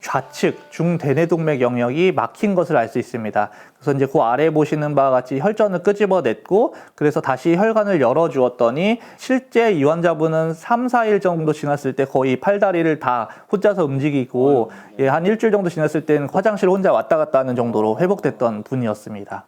좌측 중대뇌동맥 영역이 막힌 것을 알 수 있습니다. 그래서 이제 그 아래 보시는 바와 같이 혈전을 끄집어냈고 그래서 다시 혈관을 열어주었더니 실제 이 환자분은 3, 4일 정도 지났을 때 거의 팔다리를 다 혼자서 움직이고 한 일주일 정도 지났을 때는 화장실 혼자 왔다 갔다 하는 정도로 회복됐던 분이었습니다.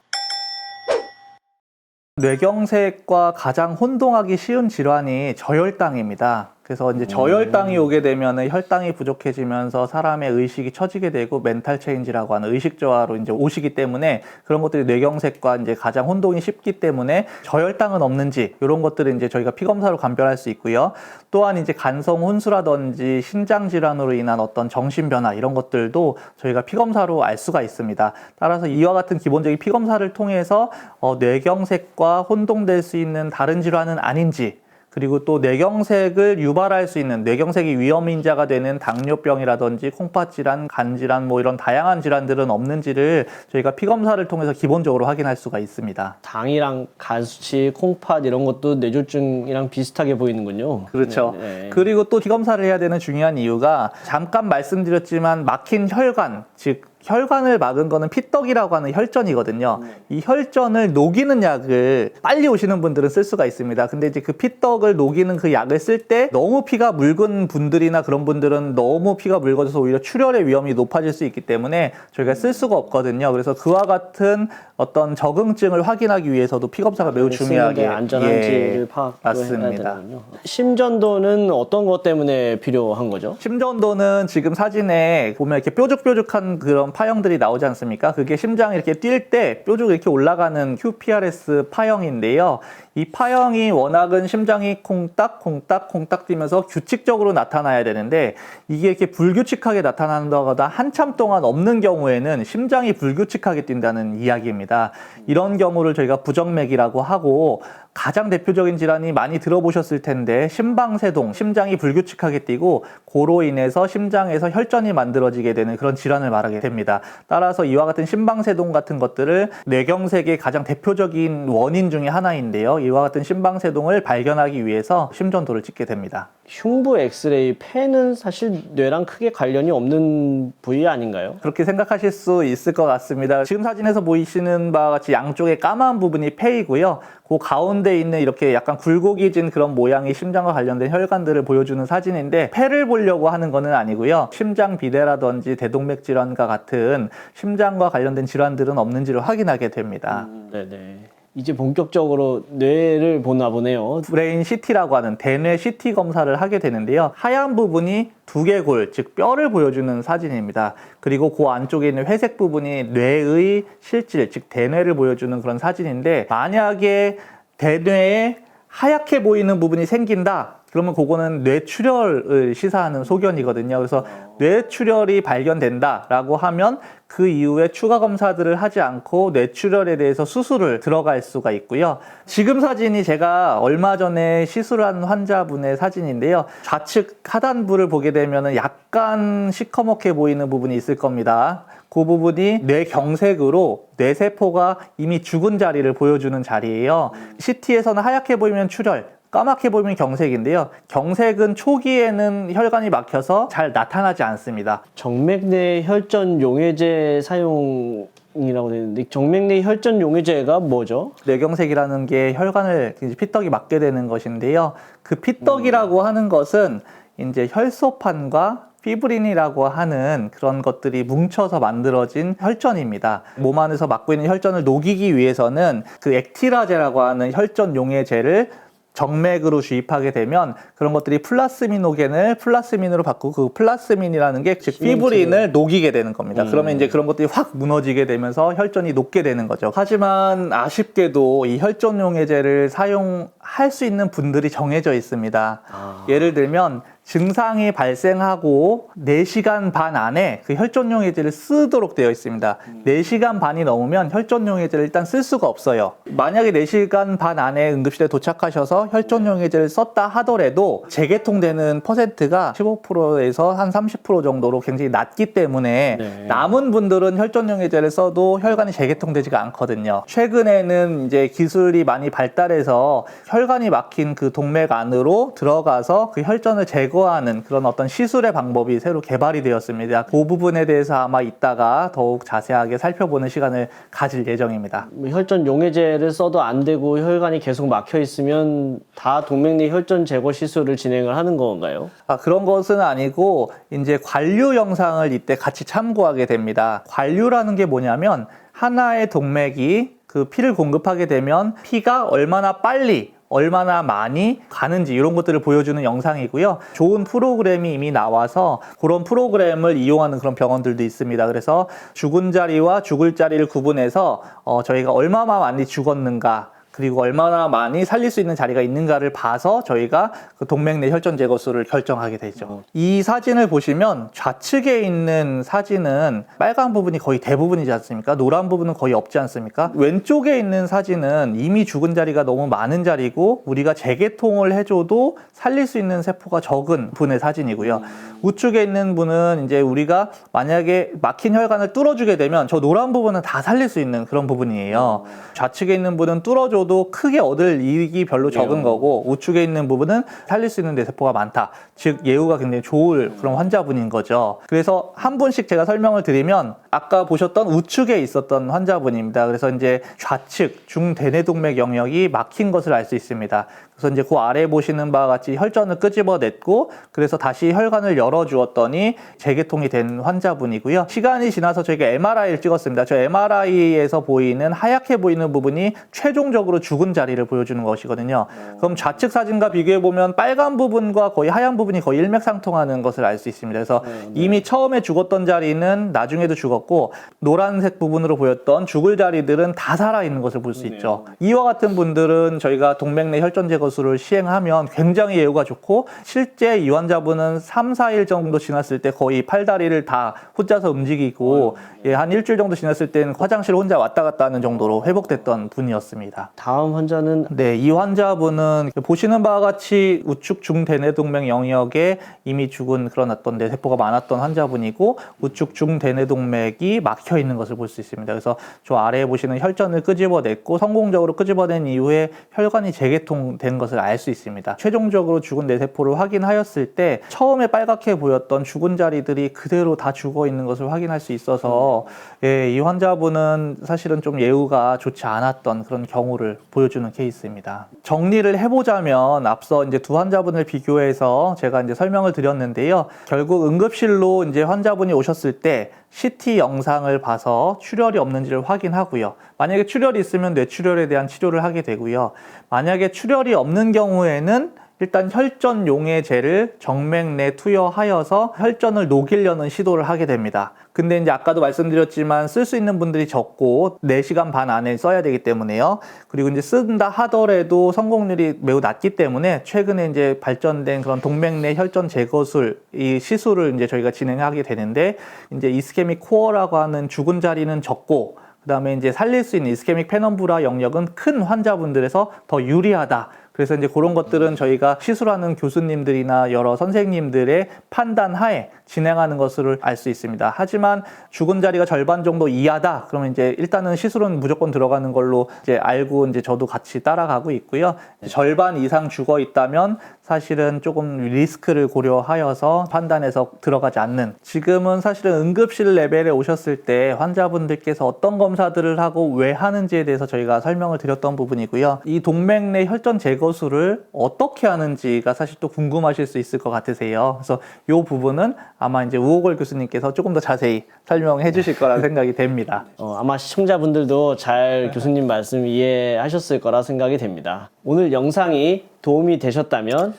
뇌경색과 가장 혼동하기 쉬운 질환이 저혈당입니다. 그래서 이제 저혈당이 오게 되면은 혈당이 부족해지면서 사람의 의식이 처지게 되고 멘탈 체인지라고 하는 의식 저하로 이제 오시기 때문에 그런 것들이 뇌경색과 이제 가장 혼동이 쉽기 때문에 저혈당은 없는지 이런 것들을 이제 저희가 피 검사로 감별할 수 있고요. 또한 이제 간성 혼수라든지 신장 질환으로 인한 어떤 정신 변화 이런 것들도 저희가 피 검사로 알 수가 있습니다. 따라서 이와 같은 기본적인 피 검사를 통해서 뇌경색과 혼동될 수 있는 다른 질환은 아닌지 그리고 또 뇌경색을 유발할 수 있는 뇌경색이 위험인자가 되는 당뇨병이라든지 콩팥질환, 간질환 뭐 이런 다양한 질환들은 없는지를 저희가 피검사를 통해서 기본적으로 확인할 수가 있습니다. 당이랑 간수치, 콩팥 이런 것도 뇌졸중이랑 비슷하게 보이는군요. 그렇죠. 네. 그리고 또 피검사를 해야 되는 중요한 이유가 잠깐 말씀드렸지만 막힌 혈관, 즉 혈관을 막은 거는 피떡이라고 하는 혈전이거든요. 이 혈전을 녹이는 약을 빨리 오시는 분들은 쓸 수가 있습니다. 근데 이제 그 피떡을 녹이는 그 약을 쓸 때 너무 피가 묽은 분들이나 그런 분들은 너무 피가 묽어져서 오히려 출혈의 위험이 높아질 수 있기 때문에 저희가 쓸 수가 없거든요. 그래서 그와 같은 어떤 적응증을 확인하기 위해서도 피검사가 매우 중요하게 안전한지를 파악해야 되는군요. 심전도는 어떤 것 때문에 필요한 거죠? 심전도는 지금 사진에 보면 이렇게 뾰족뾰족한 그런 파형들이 나오지 않습니까? 그게 심장이 이렇게 뛸 때 뾰족 이렇게 올라가는 QPRS 파형인데요. 이 파형이 워낙은 심장이 콩닥콩닥콩닥 뛰면서 규칙적으로 나타나야 되는데 이게 이렇게 불규칙하게 나타난다거나 한참 동안 없는 경우에는 심장이 불규칙하게 뛴다는 이야기입니다. 이런 경우를 저희가 부정맥이라고 하고 가장 대표적인 질환이 많이 들어보셨을 텐데 심방세동, 심장이 불규칙하게 뛰고 그로 인해서 심장에서 혈전이 만들어지게 되는 그런 질환을 말하게 됩니다. 따라서 이와 같은 심방세동 같은 것들을 뇌경색의 가장 대표적인 원인 중에 하나인데요. 이와 같은 심방세동을 발견하기 위해서 심전도를 찍게 됩니다. 흉부 엑스레이, 폐는 사실 뇌랑 크게 관련이 없는 부위 아닌가요? 그렇게 생각하실 수 있을 것 같습니다. 지금 사진에서 보이시는 바와 같이 양쪽에 까만 부분이 폐이고요. 그 가운데 있는 이렇게 약간 굴곡이진 그런 모양이 심장과 관련된 혈관들을 보여주는 사진인데 폐를 보려고 하는 것은 아니고요. 심장 비대라든지 대동맥 질환과 같은 심장과 관련된 질환들은 없는지를 확인하게 됩니다. 네네. 이제 본격적으로 뇌를 보나 보네요. 브레인 CT라고 하는 대뇌 CT 검사를 하게 되는데요. 하얀 부분이 두개골, 즉 뼈를 보여주는 사진입니다. 그리고 그 안쪽에 있는 회색 부분이 뇌의 실질, 즉 대뇌를 보여주는 그런 사진인데 만약에 대뇌에 하얗게 보이는 부분이 생긴다. 그러면 그거는 뇌출혈을 시사하는 소견이거든요. 그래서 뇌출혈이 발견된다라고 하면 그 이후에 추가 검사들을 하지 않고 뇌출혈에 대해서 수술을 들어갈 수가 있고요. 지금 사진이 제가 얼마 전에 시술한 환자분의 사진인데요. 좌측 하단부를 보게 되면 약간 시커멓게 보이는 부분이 있을 겁니다. 그 부분이 뇌경색으로 뇌세포가 이미 죽은 자리를 보여주는 자리예요. CT에서는 하얗게 보이면 출혈, 까맣게 보이면 경색인데요. 경색은 초기에는 혈관이 막혀서 잘 나타나지 않습니다. 정맥내 혈전 용해제 사용이라고 되어 있는데 정맥내 혈전 용해제가 뭐죠? 뇌경색이라는 게 혈관을 피떡이 막게 되는 것인데요. 그 피떡이라고 하는 것은 이제 혈소판과 피브린이라고 하는 그런 것들이 뭉쳐서 만들어진 혈전입니다. 몸 안에서 막고 있는 혈전을 녹이기 위해서는 그 액티라제라고 하는 혈전 용해제를 정맥으로 주입하게 되면 그런 것들이 플라스미노겐을 플라스민으로 바꾸고 그 플라스민이라는 게 즉 피브린을 녹이게 되는 겁니다. 그러면 이제 그런 것들이 확 무너지게 되면서 혈전이 녹게 되는 거죠. 하지만 아쉽게도 이 혈전용해제를 사용할 수 있는 분들이 정해져 있습니다. 예를 들면 증상이 발생하고 4시간 반 안에 그 혈전용해제를 쓰도록 되어 있습니다. 4시간 반이 넘으면 혈전용해제를 일단 쓸 수가 없어요. 만약에 4시간 반 안에 응급실에 도착하셔서 혈전용해제를 썼다 하더라도 재개통되는 퍼센트가 15%에서 한 30% 정도로 굉장히 낮기 때문에 남은 분들은 혈전용해제를 써도 혈관이 재개통되지가 않거든요. 최근에는 이제 기술이 많이 발달해서 혈관이 막힌 그 동맥 안으로 들어가서 그 혈전을 제거 제거하는 그런 어떤 시술의 방법이 새로 개발이 되었습니다. 그 부분에 대해서 아마 이따가 더욱 자세하게 살펴보는 시간을 가질 예정입니다. 혈전 용해제를 써도 안 되고 혈관이 계속 막혀 있으면 다 동맥내 혈전 제거 시술을 진행을 하는 건가요? 그런 것은 아니고 이제 관류 영상을 이때 같이 참고하게 됩니다. 관류라는 게 뭐냐면 하나의 동맥이 그 피를 공급하게 되면 피가 얼마나 빨리 얼마나 많이 가는지 이런 것들을 보여주는 영상이고요. 좋은 프로그램이 이미 나와서 그런 프로그램을 이용하는 그런 병원들도 있습니다. 그래서 죽은 자리와 죽을 자리를 구분해서 저희가 얼마나 많이 죽었는가 그리고 얼마나 많이 살릴 수 있는 자리가 있는가를 봐서 저희가 그 동맥내 혈전 제거수를 결정하게 되죠. 이 사진을 보시면 좌측에 있는 사진은 빨간 부분이 거의 대부분이지 않습니까? 노란 부분은 거의 없지 않습니까? 왼쪽에 있는 사진은 이미 죽은 자리가 너무 많은 자리고 우리가 재개통을 해줘도 살릴 수 있는 세포가 적은 분의 사진이고요. 우측에 있는 분은 이제 우리가 만약에 막힌 혈관을 뚫어주게 되면 저 노란 부분은 다 살릴 수 있는 그런 부분이에요. 좌측에 있는 분은 뚫어줘도 크게 얻을 이익이 별로 적은 거고 우측에 있는 부분은 살릴 수 있는 뇌세포가 많다. 즉 예후가 굉장히 좋을 그런 환자분인 거죠. 그래서 한 분씩 제가 설명을 드리면 아까 보셨던 우측에 있었던 환자분입니다. 그래서 이제 좌측 중대뇌동맥 영역이 막힌 것을 알 수 있습니다. 그래서 이제 그 아래 보시는 바와 같이 혈전을 끄집어냈고 그래서 다시 혈관을 열어주었더니 재개통이 된 환자분이고요. 시간이 지나서 저희가 MRI를 찍었습니다. 저 MRI에서 보이는 하얗게 보이는 부분이 최종적으로 죽은 자리를 보여주는 것이거든요. 그럼 좌측 사진과 비교해보면 빨간 부분과 거의 하얀 부분이 거의 일맥상통하는 것을 알 수 있습니다. 그래서 이미 처음에 죽었던 자리는 나중에도 죽었고 노란색 부분으로 보였던 죽을 자리들은 다 살아있는 것을 볼 수 있죠. 이와 같은 분들은 저희가 동맥내 혈전 제거수를 시행하면 굉장히 예후가 좋고 실제 이 환자분은 3, 4일 정도 지났을 때 거의 팔다리를 다 혼자서 움직이고 한 일주일 정도 지났을 때는 화장실 혼자 왔다 갔다 하는 정도로 회복됐던 분이었습니다. 다음 환자는 네, 이 환자분은 보시는 바와 같이 우측 중대뇌동맥 영역에 이미 죽은 그런 어떤 뇌세포가 많았던 환자분이고 우측 중대뇌동맥이 막혀 있는 것을 볼 수 있습니다. 그래서 저 아래에 보시는 혈전을 끄집어냈고 성공적으로 끄집어낸 이후에 혈관이 재개통된 것을 알 수 있습니다. 최종적으로 죽은 뇌세포를 확인하였을 때 처음에 빨갛게 보였던 죽은 자리들이 그대로 다 죽어 있는 것을 확인할 수 있어서 이 환자분은 사실은 좀 예후가 좋지 않았던 그런 경우를 보여주는 케이스입니다. 정리를 해보자면 앞서 이제 두 환자분을 비교해서 제가 이제 설명을 드렸는데요. 결국 응급실로 이제 환자분이 오셨을 때 CT 영상을 봐서 출혈이 없는지를 확인하고요. 만약에 출혈이 있으면 뇌출혈에 대한 치료를 하게 되고요. 만약에 출혈이 없는 경우에는 일단 혈전 용해제를 정맥내 투여하여서 혈전을 녹이려는 시도를 하게 됩니다. 근데 이제 아까도 말씀드렸지만 쓸 수 있는 분들이 적고 4시간 반 안에 써야 되기 때문에요. 그리고 이제 쓴다 하더라도 성공률이 매우 낮기 때문에 최근에 이제 발전된 그런 동맥내 혈전 제거술 이 시술을 이제 저희가 진행하게 되는데 이제 이스케믹 코어라고 하는 죽은 자리는 적고 그다음에 이제 살릴 수 있는 이스케믹 페넘브라 영역은 큰 환자분들에서 더 유리하다. 그래서 이제 그런 것들은 저희가 시술하는 교수님들이나 여러 선생님들의 판단 하에 진행하는 것을 알 수 있습니다. 하지만 죽은 자리가 절반 정도 이하다. 그러면 이제 일단은 시술은 무조건 들어가는 걸로 이제 알고 이제 저도 같이 따라가고 있고요. 절반 이상 죽어 있다면 사실은 조금 리스크를 고려하여서 판단해서 들어가지 않는. 지금은 사실은 응급실 레벨에 오셨을 때 환자분들께서 어떤 검사들을 하고 왜 하는지에 대해서 저희가 설명을 드렸던 부분이고요. 이 동맥내 혈전 제거술을 어떻게 하는지가 사실 또 궁금하실 수 있을 것 같으세요. 그래서 이 부분은 아마 이제 우호걸 교수님께서 조금 더 자세히 설명해 주실 거라 생각이 됩니다. 아마 시청자분들도 잘 교수님 말씀 이해하셨을 거라 생각이 됩니다. 오늘 영상이 도움이 되셨다면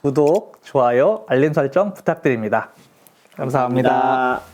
구독, 좋아요, 알림 설정 부탁드립니다. 감사합니다. 감사합니다.